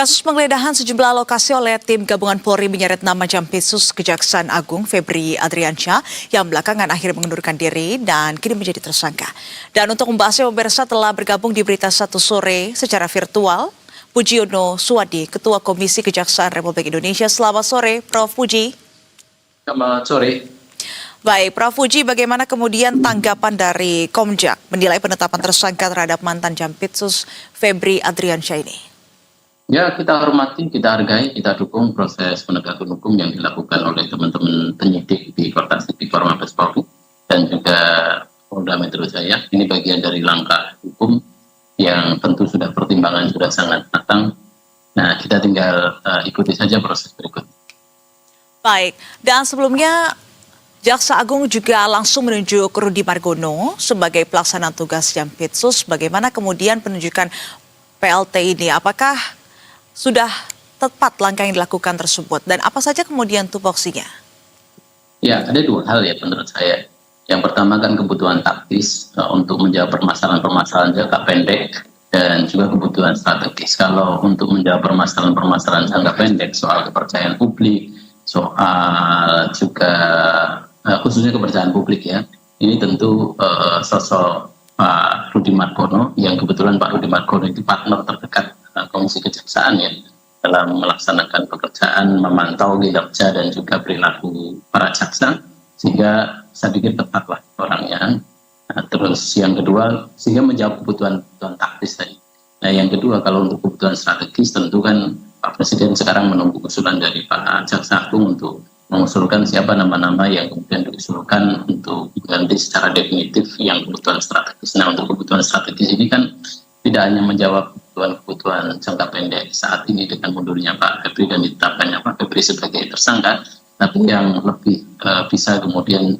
Kasus penggeledahan sejumlah lokasi oleh tim gabungan Polri menyeret nama Jampitsus Kejaksaan Agung Febri Adriansyah yang belakangan akhirnya mengundurkan diri dan kini menjadi tersangka. Dan untuk membahasnya, pemirsa telah bergabung di Berita Satu Sore secara virtual, Pujiono Suwadi, Ketua Komisi Kejaksaan Republik Indonesia. Selamat sore, Prof. Puji. Selamat sore. Baik, Prof. Puji, bagaimana kemudian tanggapan dari Komjak menilai penetapan tersangka terhadap mantan Jampitsus Febri Adriansyah ini? Ya, kita hormati, kita hargai, kita dukung proses penegakan hukum yang dilakukan oleh teman-teman penyidik di Kortas Tipikor Mabes Polri dan juga Polda Metro Jaya. Ini bagian dari langkah hukum yang tentu sudah pertimbangan sudah sangat matang. Nah, kita tinggal ikuti saja proses berikut. Baik, dan sebelumnya Jaksa Agung juga langsung menunjuk Rudi Margono sebagai pelaksana tugas Jampitsus. Bagaimana kemudian penunjukan PLT ini? Apakah sudah tepat langkah yang dilakukan tersebut? Dan apa saja kemudian tupoksinya? Ya, ada dua hal ya menurut saya. Yang pertama kan kebutuhan taktis untuk menjawab permasalahan-permasalahan jangka pendek dan juga kebutuhan strategis. Kalau untuk menjawab permasalahan-permasalahan jangka pendek soal kepercayaan publik, soal juga khususnya kepercayaan publik ya, ini tentu sosok Pak Rudi Margono, yang kebetulan Pak Rudi Margono itu partner terdekat Komisi Kejaksaan ya, dalam melaksanakan pekerjaan, memantau kinerja dan juga perilaku para jaksa, sehingga saya pikir tepatlah orangnya. Nah, terus yang kedua, sehingga menjawab kebutuhan taktis tadi. Nah, yang kedua, kalau untuk kebutuhan strategis tentu kan Pak Presiden sekarang menunggu usulan dari Pak Jaksa Agung untuk mengusulkan siapa nama-nama yang kemudian diusulkan untuk diganti secara definitif yang kebutuhan strategis. Nah, untuk kebutuhan strategis ini kan tidak hanya menjawab kebutuhan jangka pendek saat ini dengan mundurnya Pak Febri dan ditetapkannya Pak Febri sebagai tersangka, tapi yang lebih bisa kemudian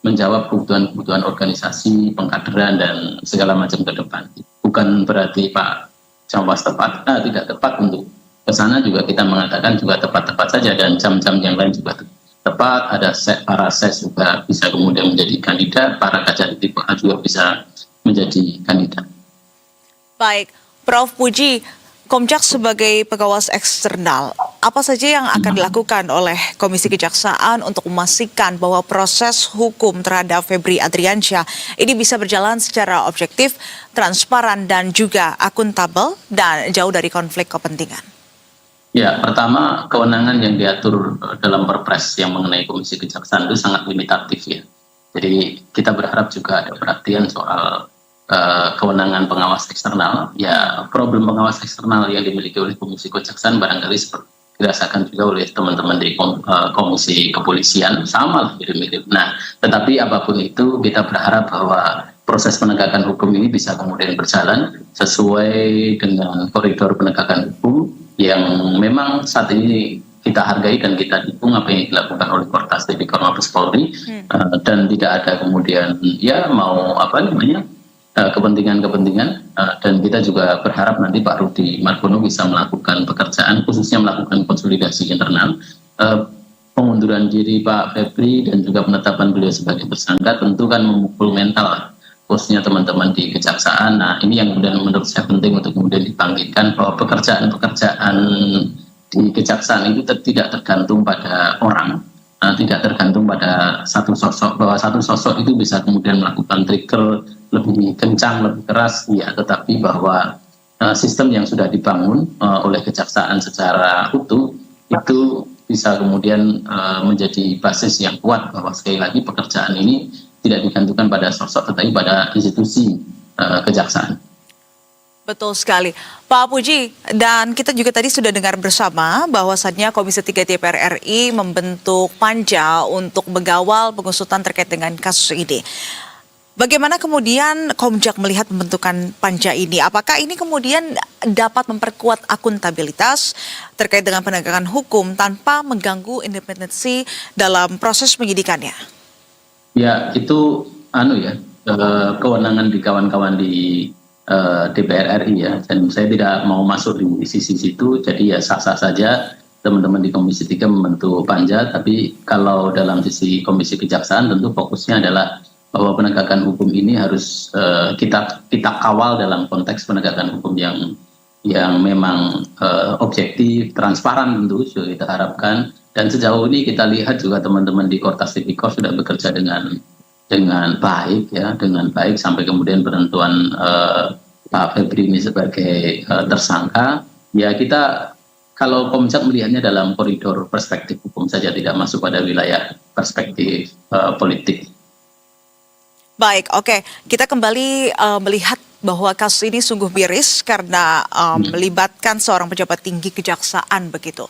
menjawab kebutuhan organisasi, pengkaderan dan segala macam ke depan. Bukan berarti Pak Jawas tepat, tidak tepat untuk ke sana juga kita mengatakan juga tepat-tepat saja, dan jam-jam yang lain juga tepat. Ada para ses juga bisa kemudian menjadi kandidat, para kaca tipe A juga bisa menjadi kandidat. Baik, Prof. Puji, Komjak sebagai pengawas eksternal, apa saja yang akan dilakukan oleh Komisi Kejaksaan untuk memastikan bahwa proses hukum terhadap Febri Adriansyah ini bisa berjalan secara objektif, transparan, dan juga akuntabel, dan jauh dari konflik kepentingan? Ya, pertama, kewenangan yang diatur dalam Perpres yang mengenai Komisi Kejaksaan itu sangat limitatif ya. Jadi kita berharap juga ada perhatian soal kewenangan pengawas eksternal. Ya, problem pengawas eksternal yang dimiliki oleh Komisi Kejaksaan barangkali seperti dirasakan juga oleh teman-teman di Komisi Kepolisian, sama lah mirip-mirip. Nah, tetapi apapun itu kita berharap bahwa proses penegakan hukum ini bisa kemudian berjalan sesuai dengan koridor penegakan hukum yang memang saat ini kita hargai dan kita dukung apa yang dilakukan oleh Kortas Tipikor Mabes Polri, dan tidak ada kemudian ya kepentingan-kepentingan, dan kita juga berharap nanti Pak Rudi Margono bisa melakukan pekerjaan, khususnya melakukan konsolidasi internal. Pengunduran diri Pak Febri dan juga penetapan beliau sebagai tersangka tentu kan memukul mental khususnya teman-teman di kejaksaan. Nah, ini yang kemudian menurut saya penting untuk kemudian dibangkitkan, bahwa pekerjaan-pekerjaan di kejaksaan itu tidak tergantung pada orang, tidak tergantung pada satu sosok, bahwa satu sosok itu bisa kemudian melakukan trigger lebih kencang, lebih keras, ya, tetapi bahwa sistem yang sudah dibangun oleh kejaksaan secara utuh itu bisa kemudian menjadi basis yang kuat, bahwa sekali lagi pekerjaan ini tidak digantungkan pada sosok tetapi pada institusi kejaksaan. Betul sekali, Pak Puji. Dan kita juga tadi sudah dengar bersama bahwasannya Komisi 3 DPR RI membentuk panja untuk mengawal pengusutan terkait dengan kasus ini. Bagaimana kemudian Komjak melihat pembentukan panja ini? Apakah ini kemudian dapat memperkuat akuntabilitas terkait dengan penegakan hukum tanpa mengganggu independensi dalam proses penyidikannya? Ya, itu kewenangan di kawan-kawan di DPR RI ya, dan saya tidak mau masuk di sisi situ, jadi ya sah-sah saja teman-teman di Komisi 3 membentuk panja, tapi kalau dalam sisi Komisi Kejaksaan tentu fokusnya adalah bahwa penegakan hukum ini harus kita kawal dalam konteks penegakan hukum yang memang objektif, transparan tentu sudah kita harapkan. Dan sejauh ini kita lihat juga teman-teman di Kortas Tipikor sudah bekerja dengan baik ya, dengan baik sampai kemudian penentuan Pak Febri ini sebagai tersangka. Ya kita kalau Komjak melihatnya dalam koridor perspektif hukum saja, tidak masuk pada wilayah perspektif politik. Baik, oke. Kita kembali melihat bahwa kasus ini sungguh miris karena melibatkan seorang pejabat tinggi kejaksaan begitu.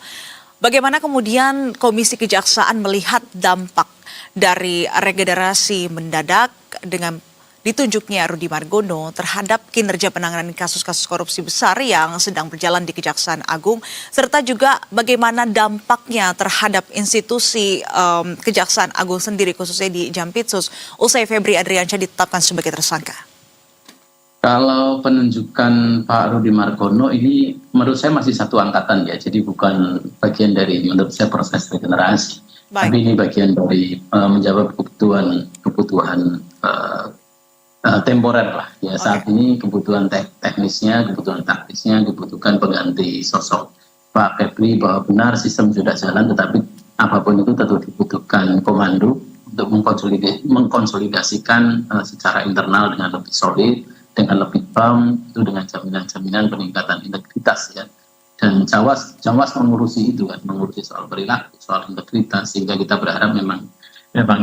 Bagaimana kemudian Komisi Kejaksaan melihat dampak dari regenerasi mendadak dengan ditunjuknya Rudy Margono terhadap kinerja penanganan kasus-kasus korupsi besar yang sedang berjalan di Kejaksaan Agung, serta juga bagaimana dampaknya terhadap institusi Kejaksaan Agung sendiri, khususnya di Jampitsus, usai Febri Adriansyah ditetapkan sebagai tersangka? Kalau penunjukan Pak Rudy Margono ini menurut saya masih satu angkatan ya, jadi bukan bagian dari menurut saya proses regenerasi. Baik. Tapi ini bagian dari menjawab kebutuhan temporer lah ya. Saat ini kebutuhan teknisnya, kebutuhan taktisnya dibutuhkan pengganti sosok Pak Febri, bahwa benar sistem sudah jalan, tetapi apapun itu tentu dibutuhkan komando untuk mengkonsolidasikan secara internal dengan lebih solid, dengan lebih firm, itu dengan jaminan-jaminan peningkatan integritas ya. Dan Jawas mengurusi itu kan, mengurusi soal perilaku, soal integritas, sehingga kita berharap memang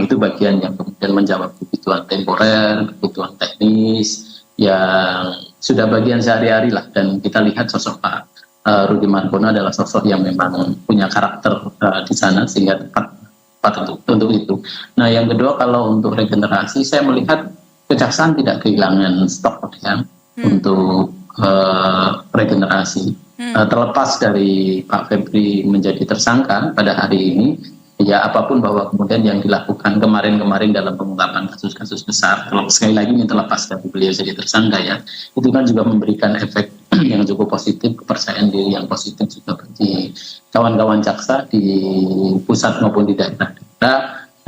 itu bagian yang kemudian menjawab kebutuhan temporer, kebutuhan teknis yang sudah bagian sehari-hari lah. Dan kita lihat sosok Pak Rudy Margono adalah sosok yang memang punya karakter di sana, sehingga tepat untuk itu. Nah yang kedua, kalau untuk regenerasi, saya melihat Kejaksaan tidak kehilangan stok ya untuk regenerasi. Terlepas dari Pak Febri menjadi tersangka pada hari ini, ya apapun bahwa kemudian yang dilakukan kemarin dalam pengungkapan kasus-kasus besar, sekali lagi ini terlepas dari beliau jadi tersangka ya, itu kan juga memberikan efek yang cukup positif, kepercayaan diri yang positif juga bagi kawan-kawan jaksa di pusat maupun di daerah.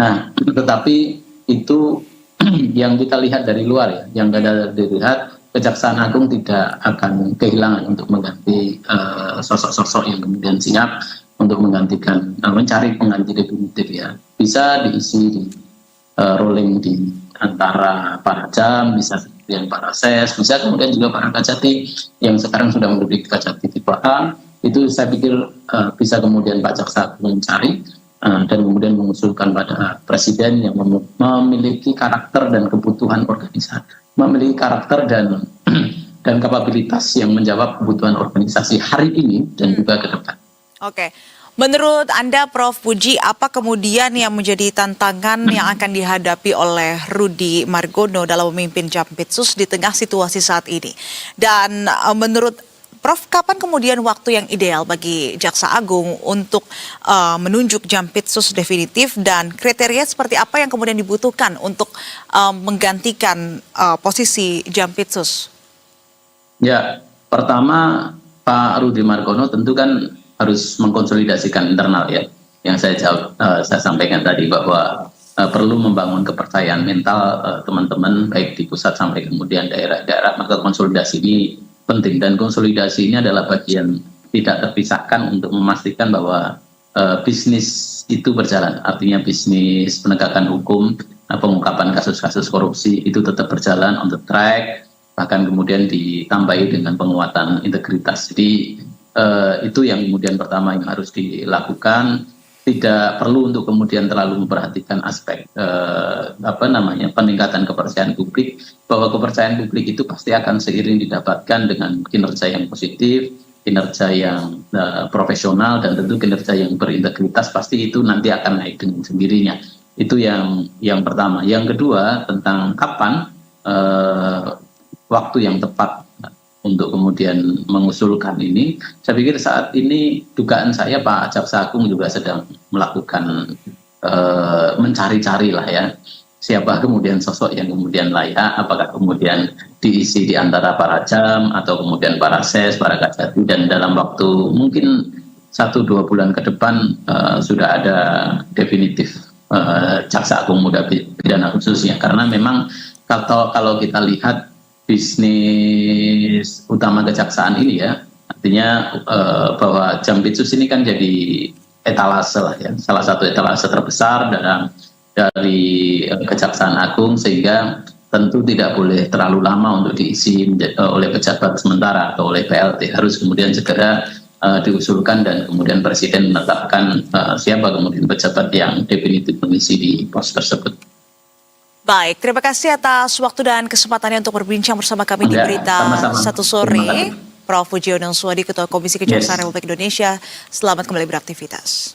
Nah, tetapi itu yang kita lihat dari luar ya, yang tidak dilihat, Kejaksaan Agung tidak akan kehilangan untuk mengganti sosok-sosok yang kemudian siap untuk menggantikan, mencari pengganti definitif ya. Bisa diisi di rolling di antara para jam, bisa yang para ses, bisa kemudian juga para kajati yang sekarang sudah menduduki kajati tipe A. Itu saya pikir bisa kemudian Pak Jaksa mencari dan kemudian mengusulkan pada Presiden yang memiliki karakter dan kebutuhan organisasi, memiliki karakter dan kapabilitas yang menjawab kebutuhan organisasi hari ini dan juga ke depan. Oke. Menurut Anda, Prof. Puji, apa kemudian yang menjadi tantangan yang akan dihadapi oleh Rudy Margono dalam memimpin Jampitsus di tengah situasi saat ini? Dan menurut Prof, kapan kemudian waktu yang ideal bagi Jaksa Agung untuk menunjuk Jampitsus definitif, dan kriteria seperti apa yang kemudian dibutuhkan untuk menggantikan posisi Jampitsus? Ya, pertama Pak Rudy Margono tentu kan harus mengkonsolidasikan internal ya. Yang saya sampaikan tadi bahwa perlu membangun kepercayaan mental teman-teman baik di pusat sampai kemudian daerah-daerah, maka konsolidasi ini penting, dan konsolidasi ini adalah bagian tidak terpisahkan untuk memastikan bahwa bisnis itu berjalan, artinya bisnis penegakan hukum, pengungkapan kasus-kasus korupsi itu tetap berjalan on the track, bahkan kemudian ditambahi dengan penguatan integritas. Jadi itu yang kemudian pertama yang harus dilakukan. Tidak perlu untuk kemudian terlalu memperhatikan aspek peningkatan kepercayaan publik, bahwa kepercayaan publik itu pasti akan seiring didapatkan dengan kinerja yang positif, kinerja yang profesional, dan tentu kinerja yang berintegritas, pasti itu nanti akan naik dengan sendirinya. Itu yang pertama. Yang kedua, tentang kapan waktu yang tepat untuk kemudian mengusulkan ini, saya pikir saat ini dugaan saya Pak Jaksa Agung juga sedang melakukan mencari-cari lah ya, siapa kemudian sosok yang kemudian layak, apakah kemudian diisi di antara para jam atau kemudian para ses, para kajati, dan dalam waktu mungkin 1-2 bulan ke depan sudah ada definitif Jaksa Agung muda pidana khususnya. Karena memang kalau kita lihat bisnis utama kejaksaan ini ya, artinya bahwa Jampitsus ini kan jadi etalase lah ya, salah satu etalase terbesar dari Kejaksaan Agung, sehingga tentu tidak boleh terlalu lama untuk diisi oleh pejabat sementara atau oleh PLT. Harus kemudian segera diusulkan dan kemudian Presiden menetapkan siapa kemudian pejabat yang definitif mengisi di pos tersebut. Baik, terima kasih atas waktu dan kesempatannya untuk berbincang bersama kami di Ya, Berita sama-sama. Satu Terima Sore. kasih. Prof. Pujiono Suwadi, Ketua Komisi Kejaksaan Yes. Republik Indonesia. Selamat kembali beraktivitas.